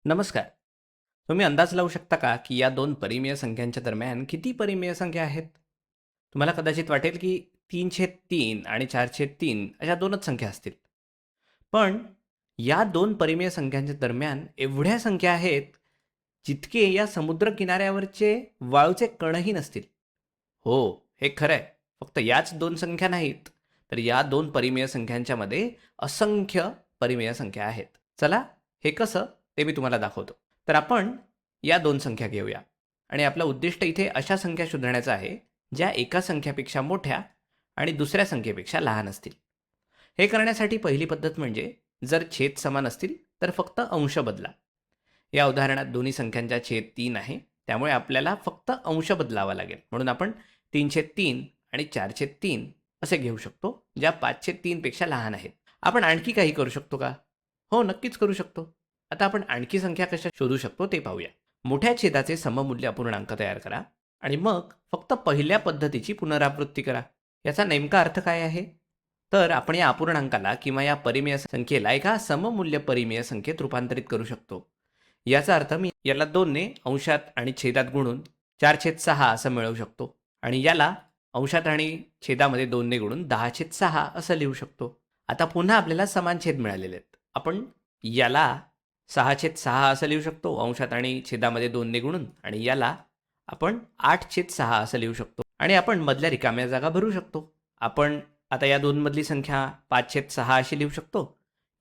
नमस्कार. तुम्ही अंदाज लावू शकता का, की या दोन परिमेय संख्यांच्या दरम्यान किती परिमेय संख्या आहेत? तुम्हाला कदाचित वाटेल, की 3/3 आणि 4/3 अशा 2च संख्या असतील. पण या 2 परिमेय संख्यांच्या दरम्यान एवढ्या संख्या आहेत, जितके या समुद्र किनाऱ्यावरचे वाळूचे कणही नसतील. हो, हे खरं आहे. फक्त याच 2 संख्या नाहीत, तर या 2 परिमेय संख्यांच्यामध्ये असंख्य परिमेय संख्या आहेत. चला, हे कसं ते मी तुम्हाला दाखवतो. तर आपण या 2 संख्या घेऊया आणि आपलं उद्दिष्ट इथे अशा संख्या शोधण्याचं आहे, ज्या एका संख्येपेक्षा मोठ्या आणि दुसऱ्या संख्येपेक्षा लहान असतील. हे करण्यासाठी पहिली पद्धत म्हणजे जर छेद समान असतील, तर फक्त अंश बदला. या उदाहरणात दोन्ही संख्यांचा छेद 3 आहे, त्यामुळे आपल्याला फक्त अंश बदलावा लागेल. म्हणून आपण 3/3 आणि 4/3 असे घेऊ शकतो, ज्या 5/3 पेक्षा लहान आहेत. आपण आणखी काही करू शकतो का? हो, नक्कीच करू शकतो. आता आपण आणखी संख्या कशा शोधू शकतो ते पाहूया. मोठ्या छेदाचे सममूल्य अपूर्णांक तयार करा आणि मग फक्त पहिल्या पद्धतीची पुनरावृत्ती करा. याचा नेमका अर्थ काय आहे? तर आपण या अपूर्णांकाला किंवा या परिमेय संख्येला एका सममूल्य परिमेय संख्येत रूपांतरित करू शकतो. याचा अर्थ मी याला 2ने अंशात आणि छेदात गुणून 4/6 असं मिळवू शकतो आणि याला अंशात आणि छेदामध्ये 2ने गुणून 10/6 असं लिहू शकतो. आता पुन्हा आपल्याला समान छेद मिळालेले आहेत. आपण याला 6/6 असं लिहू शकतो अंशात आणि छेदामध्ये 2ने गुणून आणि याला आपण 8/6 असं लिहू शकतो आणि आपण मधल्या रिकाम्या जागा भरू शकतो. आपण आता या 2 मधली संख्या 5/6 अशी लिहू शकतो.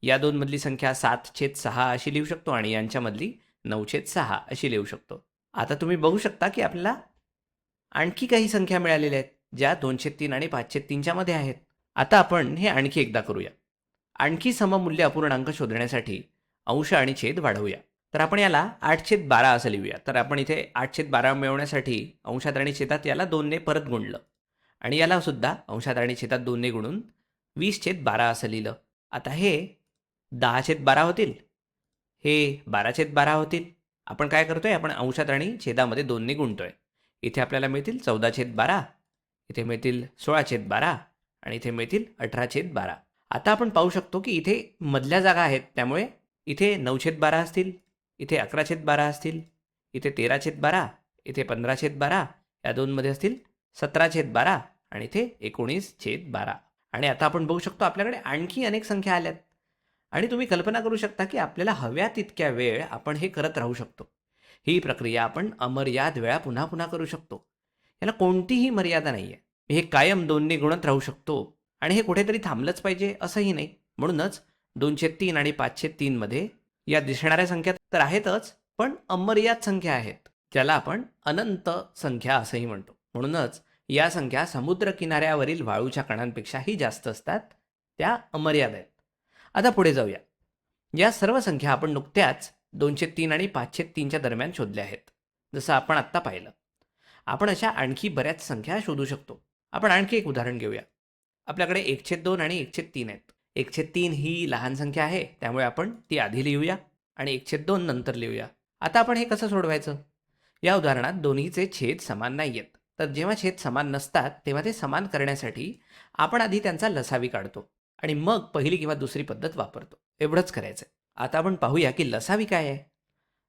या 2 मधली संख्या 7/6 अशी लिहू शकतो आणि यांच्यामधली 9/6 अशी लिहू शकतो. आता तुम्ही बघू शकता, की आपल्याला आणखी काही संख्या मिळालेल्या आहेत, ज्या 2/3 आणि 5/3 मध्ये आहेत. आता आपण हे आणखी एकदा करूया. आणखी सममूल्य अपूर्णांक शोधण्यासाठी अंश आणि छेद वाढवूया. तर आपण याला 8/12 असं लिहूया. तर आपण इथे 8/12 मिळवण्यासाठी अंशात आणि छेदात याला 2ने परत गुणलं आणि याला सुद्धा अंशात आणि छेदात 2ने गुणून 20/12 असं लिहिलं. आता हे 10/12 होतील, हे 12/12 होतील. आपण काय करतोय, आपण अंशात आणि छेदामध्ये 2ने गुणतोय. इथे आपल्याला मिळतील 14/12, इथे मिळतील 16/12 आणि इथे मिळतील 18/12. आता आपण पाहू शकतो, की इथे मधल्या जागा आहेत, त्यामुळे इथे 9/12 असतील, इथे 11/12 असतील, इथे 13/12, इथे 15/12, या दोनमध्ये असतील 17/12 आणि इथे 19/12. आणि आता आपण बघू शकतो आपल्याकडे आणखी अनेक संख्या आल्यात आणि तुम्ही कल्पना करू शकता, की आपल्याला हव्या तितक्या वेळ आपण हे करत राहू शकतो. ही प्रक्रिया आपण अमर्याद वेळा पुन्हा पुन्हा करू शकतो. याला कोणतीही मर्यादा नाहीये. हे कायम 2ने गुणत राहू शकतो आणि हे कुठेतरी थांबलंच पाहिजे असंही नाही. म्हणूनच 2/3 आणि 5/3 मध्ये या दिसणाऱ्या संख्या तर आहेतच, पण अमर्याद संख्या आहेत, ज्याला आपण अनंत संख्या असंही म्हणतो. म्हणूनच या संख्या समुद्र किनाऱ्यावरील वाळूच्या कणांपेक्षाही जास्त असतात. त्या अमर्याद आहेत. आता पुढे जाऊया. या सर्व संख्या आपण नुकत्याच 2/3 आणि 5/3च्या दरम्यान शोधल्या आहेत, जसं आपण आत्ता पाहिलं. आपण अशा आणखी बऱ्याच संख्या शोधू शकतो. आपण आणखी एक उदाहरण घेऊया. आपल्याकडे 1/2 आणि 1/3 आहेत. 1/3 ही लहान संख्या आहे, त्यामुळे आपण ती आधी लिहूया आणि 1/2 नंतर लिहूया. आता आपण हे कसं सोडवायचं? या उदाहरणात दोन्हीचे छेद समान नाही आहेत. तर जेव्हा छेद समान नसतात, तेव्हा ते समान करण्यासाठी आपण आधी त्यांचा लसावी काढतो आणि मग पहिली किंवा दुसरी पद्धत वापरतो. एवढंच करायचं आहे. आता आपण पाहूया, की लसावी काय आहे?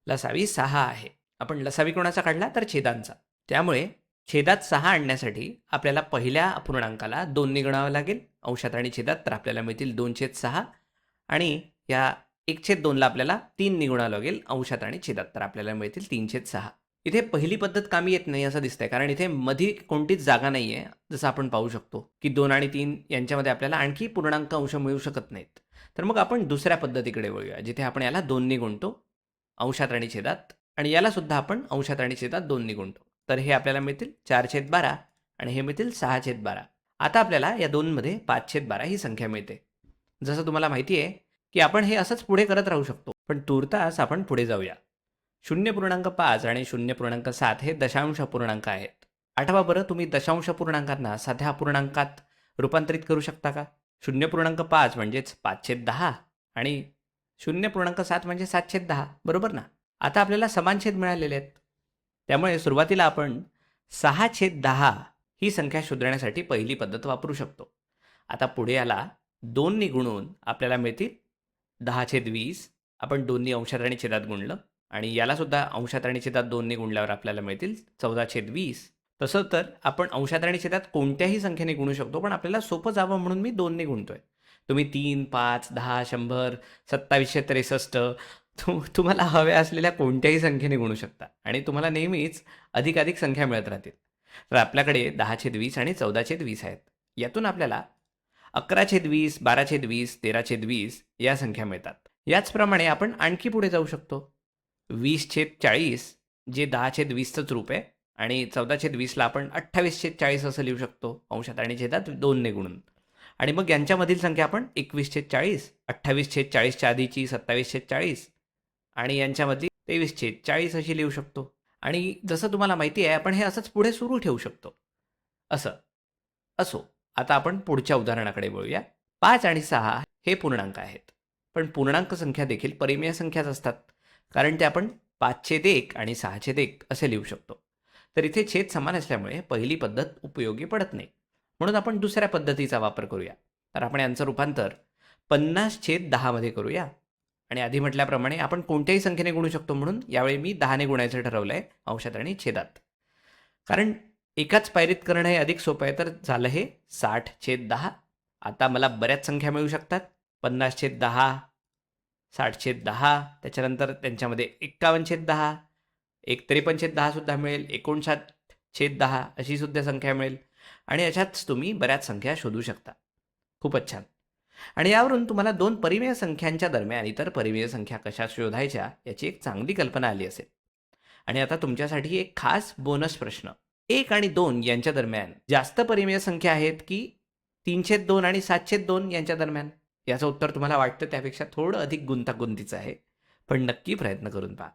लसावी 6 आहे. आपण लसावी कोणाचा काढला? तर छेदांचा. त्यामुळे छेदात 6 आणण्यासाठी आपल्याला पहिल्या अपूर्णांकाला 2ने गुणावं लागेल. अंशात आणि छेदात तर आपल्याला मिळतील 2/6 आणि या 1/2ला आपल्याला 3ने गुणावं लागेल. अंशात आणि छेदात तर आपल्याला मिळतील 3/6. इथे पहिली पद्धत कामी येत नाही असं दिसतंय, कारण इथे मध्ये कोणतीच जागा नाहीये. जसं आपण पाहू शकतो, की 2 आणि 3 यांच्यामध्ये आपल्याला आणखी पूर्णांक अंश मिळू शकत नाहीत. तर मग आपण दुसऱ्या पद्धतीकडे वळूया, जिथे आपण याला 2ने गुणतो अंशात आणि छेदात आणि याला सुद्धा आपण अंशात आणि छेदात 2ने गुणतो. तर हे आपल्याला मिळतील 4/12 आणि हे मिळतील 6/12. आता आपल्याला या दोनमध्ये 5/12 ही संख्या मिळते. जसं तुम्हाला माहिती आहे, की आपण हे असंच पुढे करत राहू शकतो. पण तूर्तास आपण पुढे जाऊया. 0.5 आणि 0.7 हे दशांश अपूर्णांक आहेत. आठवा बरं, तुम्ही दशांश अपूर्णांकांना साध्या अपूर्णांकात रूपांतरित करू शकता का? 0.5 म्हणजेच 5/10 आणि 0.7 म्हणजे 7/10, बरोबर ना? आता आपल्याला समान छेद मिळालेले आहेत. त्यामुळे सुरुवातीला आपण 6/10 ही संख्या शोधण्यासाठी पहिली पद्धत वापरू शकतो. आता पुढे याला 2ने गुणून आपल्याला मिळतील 10/20 आपण दोन्ही अंशात आणि छेदात गुणलं आणि याला सुद्धा अंशात आणि छेदात 2ने गुणल्यावर आपल्याला मिळतील 14/20. तसं तर आपण अंशात आणि छेदात कोणत्याही संख्येने गुणू शकतो, पण आपल्याला सोपं जावं म्हणून मी 2ने गुणतोय. तुम्ही 3, 5, 10, 100, 2763 तुम्हाला हव्या असलेल्या कोणत्याही संख्येने गुणू शकता आणि तुम्हाला नेहमीच अधिकाधिक संख्या मिळत राहतील. तर आपल्याकडे 10/20 आणि 14/20 आहेत. यातून आपल्याला 11/20, 12/20, 13/20 या संख्या मिळतात. याचप्रमाणे आपण आणखी पुढे जाऊ शकतो. 20/40 जे 10/20च रूप आहे आणि 14/20ला आपण 28/40 असं लिहू शकतो अंशात आणि छेदात 2ने गुणून. आणि मग यांच्यामधील संख्या आपण 21/40, 28/40च्या आधीची 27/40 आणि यांच्यामधली 23/40 अशी लिहू शकतो. आणि जसं तुम्हाला माहिती आहे आपण हे असंच पुढे सुरू ठेवू शकतो. असं. असो, आता आपण पुढच्या उदाहरणाकडे वळूया. 5 आणि 6 हे पूर्णांक आहेत. पण पूर्णांक संख्या देखील परिमेय संख्याच असतात. कारण ते आपण 5/1 आणि 6/1 असे लिहू शकतो. तर इथे छेद समान असल्यामुळे पहिली पद्धत उपयोगी पडत नाही. म्हणून आपण दुसऱ्या पद्धतीचा वापर करूया. तर आपण यांचं रूपांतर 50/10 मध्ये करूया. आणि आधी म्हटल्याप्रमाणे आपण कोणत्याही संख्येने गुणू शकतो म्हणून यावेळी मी 10ने गुणायचं ठरवलंय अंशात आणि छेदात. कारण एकाच पायरीत करणं हे अधिक सोपं आहे. तर झालं हे 60/10. आता मला बऱ्याच संख्या मिळू शकतात. 50/10, 60/10, त्याच्यानंतर त्यांच्यामध्ये 51/10, एक 53/10 सुद्धा मिळेल, 59/10 अशी सुद्धा संख्या मिळेल आणि अशाच तुम्ही बऱ्याच संख्या शोधू शकता. खूपच छान. आणि यावरून तुम्हाला दोन परिमेय संख्यांच्या दरम्यान इतर परिमेय संख्या कशा शोधायच्या याची एक चांगली कल्पना आली असेल. आणि आता तुमच्यासाठी एक खास बोनस प्रश्न. 1 आणि 2 यांच्या दरम्यान जास्त परिमेय संख्या आहेत की 3/2 आणि 7/2 यांच्या दरम्यान? याचं उत्तर तुम्हाला वाटतं त्यापेक्षा थोडं अधिक गुंतागुंतीचं आहे. पण नक्की प्रयत्न करून पहा.